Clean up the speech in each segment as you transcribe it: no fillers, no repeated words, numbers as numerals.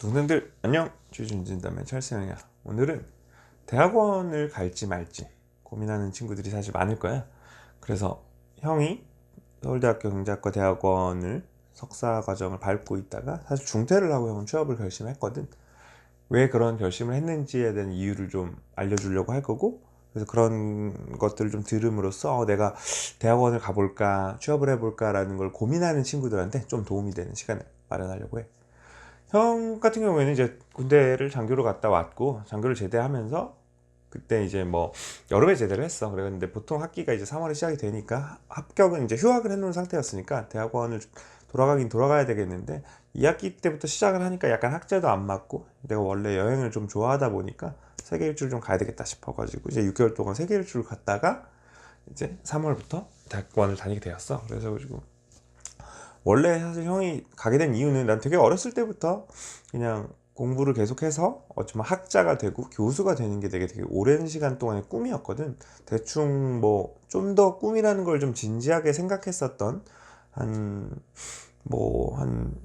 동생들 안녕, 주준진담의 찰스형이야. 오늘은 대학원을 갈지 말지 고민하는 친구들이 사실 많을 거야. 그래서 형이 서울대학교 경제학과 대학원을 석사 과정을 밟고 있다가 사실 중퇴를 하고 형은 취업을 결심했거든. 왜 그런 결심을 했는지에 대한 이유를 좀 알려주려고 할 거고, 그래서 그런 것들을 좀 들음으로써 내가 대학원을 가볼까 취업을 해볼까 라는 걸 고민하는 친구들한테 좀 도움이 되는 시간을 마련하려고 해. 형 같은 경우에는 이제 군대를 장교로 갔다 왔고, 장교를 제대하면서 그때 이제 뭐 여름에 제대를 했어. 그랬는데 보통 학기가 이제 3월에 시작이 되니까 합격은 이제 휴학을 해놓은 상태였으니까 대학원을 돌아가긴 돌아가야 되겠는데, 2학기 때부터 시작을 하니까 약간 학제도 안 맞고, 내가 원래 여행을 좀 좋아하다 보니까 세계 일주를 좀 가야 되겠다 싶어가지고 이제 6개월 동안 세계 일주를 갔다가 이제 3월부터 대학원을 다니게 되었어. 그래서 가지고 원래 사실 형이 가게 된 이유는, 난 되게 어렸을 때부터 그냥 공부를 계속해서 어쩌면 학자가 되고 교수가 되는 게 되게 오랜 시간 동안의 꿈이었거든. 대충 뭐 좀 더 꿈이라는 걸 좀 진지하게 생각했었던 한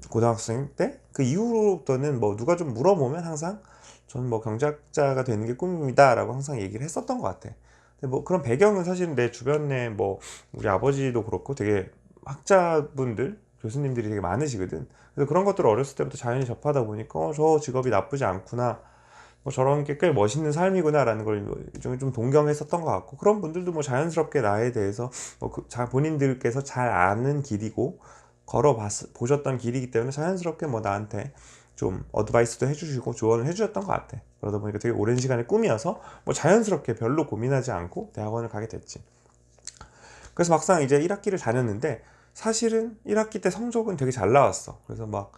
고등학생 때 그 이후로부터는 뭐 누가 좀 물어보면 항상 저는 뭐 경제학자가 되는 게 꿈입니다 라고 항상 얘기를 했었던 것 같아. 근데 뭐 그런 배경은 사실은 내 주변에 뭐 우리 아버지도 그렇고 되게 학자분들, 교수님들이 되게 많으시거든. 그래서 그런 것들을 어렸을 때부터 자연히 접하다 보니까 저 직업이 나쁘지 않구나, 뭐 저런 게 꽤 멋있는 삶이구나 라는 걸 일종의 좀 동경했었던 것 같고, 그런 분들도 뭐 자연스럽게 나에 대해서 본인들께서 잘 아는 길이고 보셨던 길이기 때문에 자연스럽게 뭐 나한테 좀 어드바이스도 해주시고 조언을 해주셨던 것 같아. 그러다 보니까 되게 오랜 시간의 꿈이어서 뭐 자연스럽게 별로 고민하지 않고 대학원을 가게 됐지. 그래서 막상 이제 1학기를 다녔는데, 사실은 1학기 때 성적은 되게 잘 나왔어. 그래서 막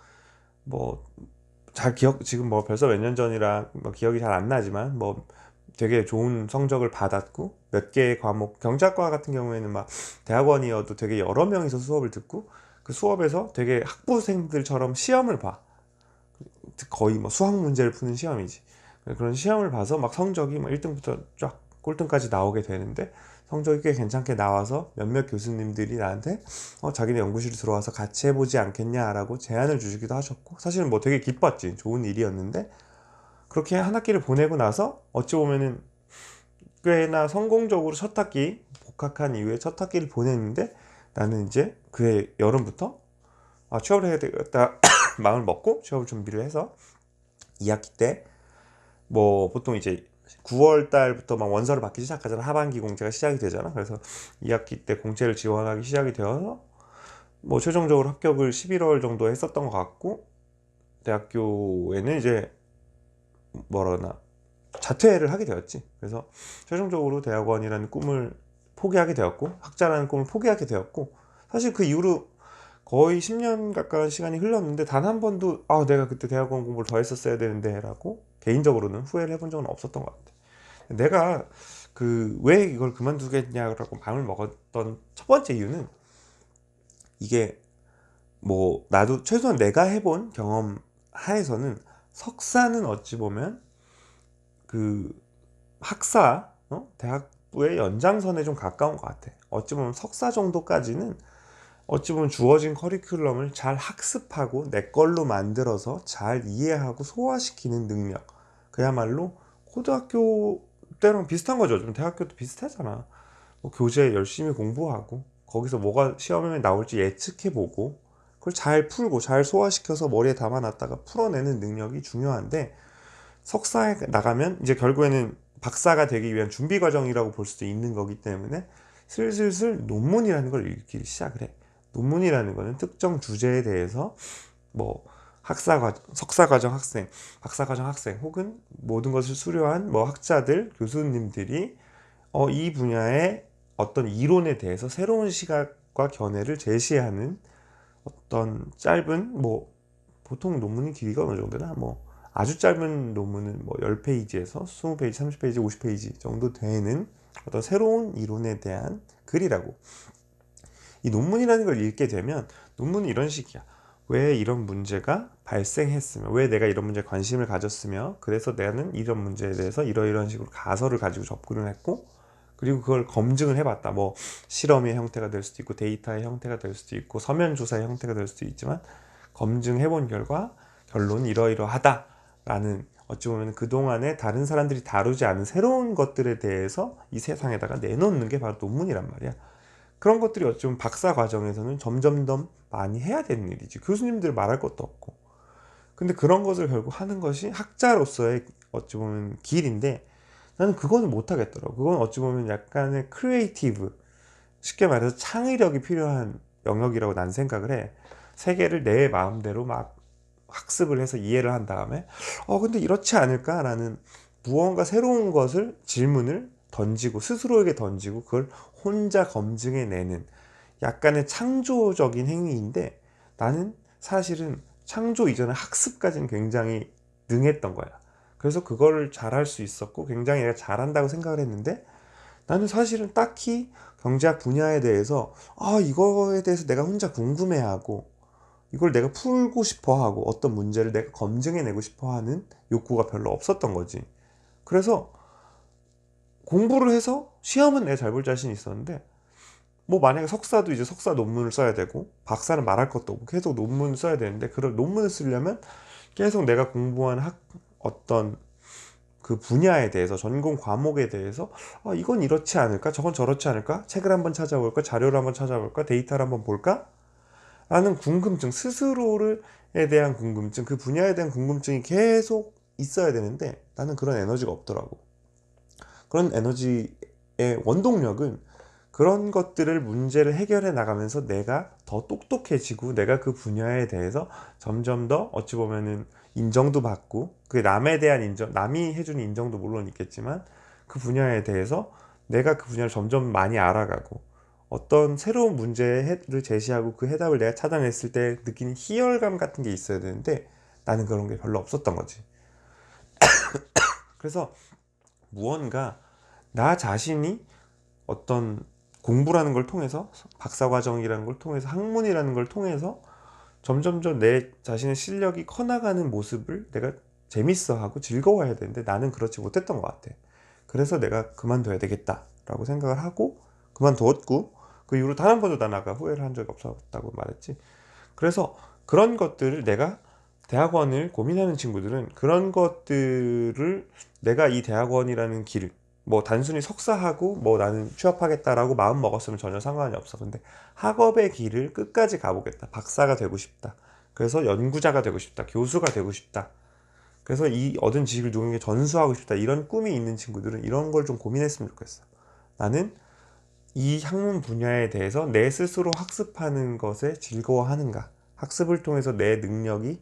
뭐 잘 지금 뭐 벌써 몇 년 전이라 뭐 기억이 잘 안 나지만 뭐 되게 좋은 성적을 받았고, 몇 개의 과목, 경제학과 같은 경우에는 막 대학원이어도 되게 여러 명이서 수업을 듣고, 그 수업에서 되게 학부생들처럼 시험을 봐. 거의 뭐 수학 문제를 푸는 시험이지. 그런 시험을 봐서 막 성적이 뭐 1등부터 쫙 꼴등까지 나오게 되는데, 성적이 꽤 괜찮게 나와서 몇몇 교수님들이 나한테 자기네 연구실에 들어와서 같이 해보지 않겠냐라고 제안을 주시기도 하셨고, 사실은 뭐 되게 기뻤지. 좋은 일이었는데, 그렇게 한 학기를 보내고 나서 어찌 보면은 꽤나 성공적으로 첫 학기, 복학한 이후에 첫 학기를 보냈는데, 나는 이제 그해 여름부터 취업을 해야 되겠다 마음을 먹고 취업 준비를 해서 2학기 때 뭐 보통 이제 9월 달부터 막 원서를 받기 시작하잖아. 하반기 공채가 시작이 되잖아. 그래서 2학기 때 공채를 지원하기 시작이 되어서 뭐 최종적으로 합격을 11월 정도 했었던 것 같고, 대학교에는 이제 뭐라나 자퇴를 하게 되었지. 그래서 최종적으로 대학원이라는 꿈을 포기하게 되었고, 학자라는 꿈을 포기하게 되었고, 사실 그 이후로 거의 10년 가까운 시간이 흘렀는데 단 한 번도 내가 그때 대학원 공부를 더 했었어야 되는데 라고 개인적으로는 후회를 해본 적은 없었던 것 같아. 내가 그 왜 이걸 그만두겠냐라고 마음을 먹었던 첫 번째 이유는, 이게 뭐 나도 최소한 내가 해본 경험 하에서는 석사는 어찌 보면 그 학사, 대학부의 연장선에 좀 가까운 것 같아. 어찌 보면 석사 정도까지는 어찌 보면 주어진 커리큘럼을 잘 학습하고 내 걸로 만들어서 잘 이해하고 소화시키는 능력, 그야말로 고등학교 때랑 비슷한 거죠. 좀 대학교도 비슷하잖아. 뭐 교재 열심히 공부하고 거기서 뭐가 시험에 나올지 예측해보고 그걸 잘 풀고 잘 소화시켜서 머리에 담아놨다가 풀어내는 능력이 중요한데, 석사에 나가면 이제 결국에는 박사가 되기 위한 준비 과정이라고 볼 수도 있는 거기 때문에 슬슬슬 논문이라는 걸 읽기 시작을 해. 논문이라는 거는 특정 주제에 대해서 뭐 석사과정 학생, 박사과정 학생 혹은 모든 것을 수료한 뭐 학자들, 교수님들이 이 분야의 어떤 이론에 대해서 새로운 시각과 견해를 제시하는 어떤 짧은, 뭐 보통 논문의 길이가 어느 정도나, 뭐 아주 짧은 논문은 뭐 10페이지에서 20페이지, 30페이지, 50페이지 정도 되는 어떤 새로운 이론에 대한 글이라고. 이 논문이라는 걸 읽게 되면 논문은 이런 식이야. 왜 이런 문제가 발생했으며, 왜 내가 이런 문제에 관심을 가졌으며, 그래서 나는 이런 문제에 대해서 이러이러한 식으로 가설을 가지고 접근을 했고, 그리고 그걸 검증을 해봤다. 뭐 실험의 형태가 될 수도 있고 데이터의 형태가 될 수도 있고 서면 조사의 형태가 될 수도 있지만, 검증해본 결과 결론 이러이러하다라는, 어찌 보면 그동안에 다른 사람들이 다루지 않은 새로운 것들에 대해서 이 세상에다가 내놓는 게 바로 논문이란 말이야. 그런 것들이 어찌 보면 박사 과정에서는 점점 더 많이 해야 되는 일이지. 교수님들 말할 것도 없고. 근데 그런 것을 결국 하는 것이 학자로서의 어찌 보면 길인데, 나는 그거는 못 하겠더라고. 그건 어찌 보면 약간의 크리에이티브, 쉽게 말해서 창의력이 필요한 영역이라고 난 생각을 해. 세계를 내 마음대로 막 학습을 해서 이해를 한 다음에 근데 이렇지 않을까라는 무언가 새로운 것을, 질문을 던지고 스스로에게 던지고 그걸 혼자 검증해내는 약간의 창조적인 행위인데, 나는 사실은 창조 이전에 학습까지는 굉장히 능했던 거야. 그래서 그거를 잘할 수 있었고 굉장히 내가 잘한다고 생각을 했는데, 나는 사실은 딱히 경제학 분야에 대해서 이거에 대해서 내가 혼자 궁금해하고 이걸 내가 풀고 싶어하고 어떤 문제를 내가 검증해내고 싶어하는 욕구가 별로 없었던 거지. 그래서 공부를 해서 시험은 내가 잘 볼 자신이 있었는데, 뭐 만약에 석사도 이제 석사 논문을 써야 되고 박사는 말할 것도 없고 계속 논문을 써야 되는데, 그런 논문을 쓰려면 계속 내가 공부한 어떤 그 분야에 대해서, 전공 과목에 대해서 이건 이렇지 않을까, 저건 저렇지 않을까, 책을 한번 찾아볼까, 자료를 한번 찾아볼까, 데이터를 한번 볼까 라는 궁금증, 스스로에 대한 궁금증, 그 분야에 대한 궁금증이 계속 있어야 되는데, 나는 그런 에너지가 없더라고. 그런 에너지의 원동력은 그런 것들을, 문제를 해결해 나가면서 내가 더 똑똑해지고 내가 그 분야에 대해서 점점 더 어찌 보면은 인정도 받고, 그게 남에 대한 인정, 남이 해주는 인정도 물론 있겠지만 그 분야에 대해서 내가 그 분야를 점점 많이 알아가고, 어떤 새로운 문제를 제시하고 그 해답을 내가 찾아냈을 때 느끼는 희열감 같은 게 있어야 되는데, 나는 그런 게 별로 없었던 거지. 그래서 무언가 나 자신이 어떤 공부라는 걸 통해서, 박사과정이라는 걸 통해서, 학문이라는 걸 통해서 점점점 내 자신의 실력이 커나가는 모습을 내가 재밌어하고 즐거워해야 되는데, 나는 그렇지 못했던 것 같아. 그래서 내가 그만둬야 되겠다라고 생각을 하고 그만두었고, 그 이후로 단 한 번도 난 아까 후회를 한 적이 없었다고 말했지. 그래서 그런 것들을, 내가 대학원을 고민하는 친구들은 그런 것들을, 내가 이 대학원이라는 길, 뭐 단순히 석사하고 뭐 나는 취업하겠다라고 마음 먹었으면 전혀 상관이 없어. 근데 학업의 길을 끝까지 가보겠다, 박사가 되고 싶다, 그래서 연구자가 되고 싶다, 교수가 되고 싶다, 그래서 이 얻은 지식을 누군가에게 전수하고 싶다, 이런 꿈이 있는 친구들은 이런 걸 좀 고민했으면 좋겠어. 나는 이 학문 분야에 대해서 내 스스로 학습하는 것에 즐거워하는가, 학습을 통해서 내 능력이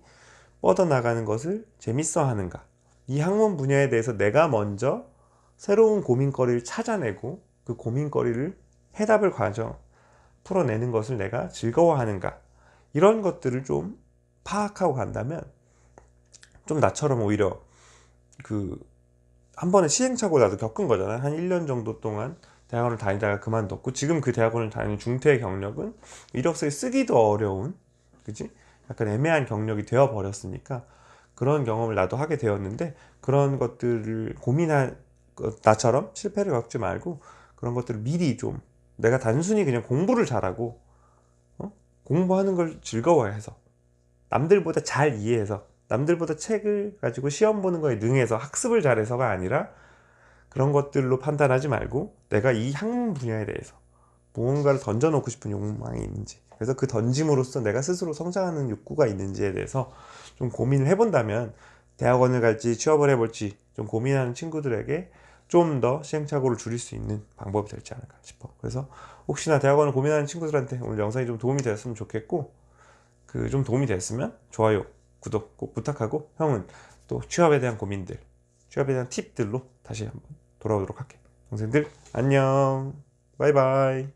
뻗어나가는 것을 재밌어 하는가, 이 학문 분야에 대해서 내가 먼저 새로운 고민거리를 찾아내고 그 고민거리를, 해답을 풀어내는 것을 내가 즐거워하는가, 이런 것들을 좀 파악하고 간다면, 좀 나처럼 오히려 그 한 번의 시행착오를 나도 겪은 거잖아. 한 1년 정도 동안 대학원을 다니다가 그만뒀고, 지금 그 대학원을 다니는 중퇴의 경력은 이력서에 쓰기도 어려운, 그지? 약간 애매한 경력이 되어 버렸으니까 그런 경험을 나도 하게 되었는데, 그런 것들을 고민한 나처럼 실패를 겪지 말고 그런 것들을 미리 좀, 내가 단순히 그냥 공부를 잘하고 공부하는 걸 즐거워해서, 남들보다 잘 이해해서, 남들보다 책을 가지고 시험 보는 거에 능해서 학습을 잘해서가 아니라, 그런 것들로 판단하지 말고 내가 이 학문 분야에 대해서 무언가를 던져놓고 싶은 욕망이 있는지, 그래서 그 던짐으로써 내가 스스로 성장하는 욕구가 있는지에 대해서 좀 고민을 해본다면, 대학원을 갈지 취업을 해볼지 좀 고민하는 친구들에게 좀 더 시행착오를 줄일 수 있는 방법이 될지 않을까 싶어. 그래서 혹시나 대학원을 고민하는 친구들한테 오늘 영상이 좀 도움이 되었으면 좋겠고, 그 좀 도움이 됐으면 좋아요, 구독 꼭 부탁하고, 형은 또 취업에 대한 고민들, 취업에 대한 팁들로 다시 한번 돌아오도록 할게. 동생들 안녕, 바이바이.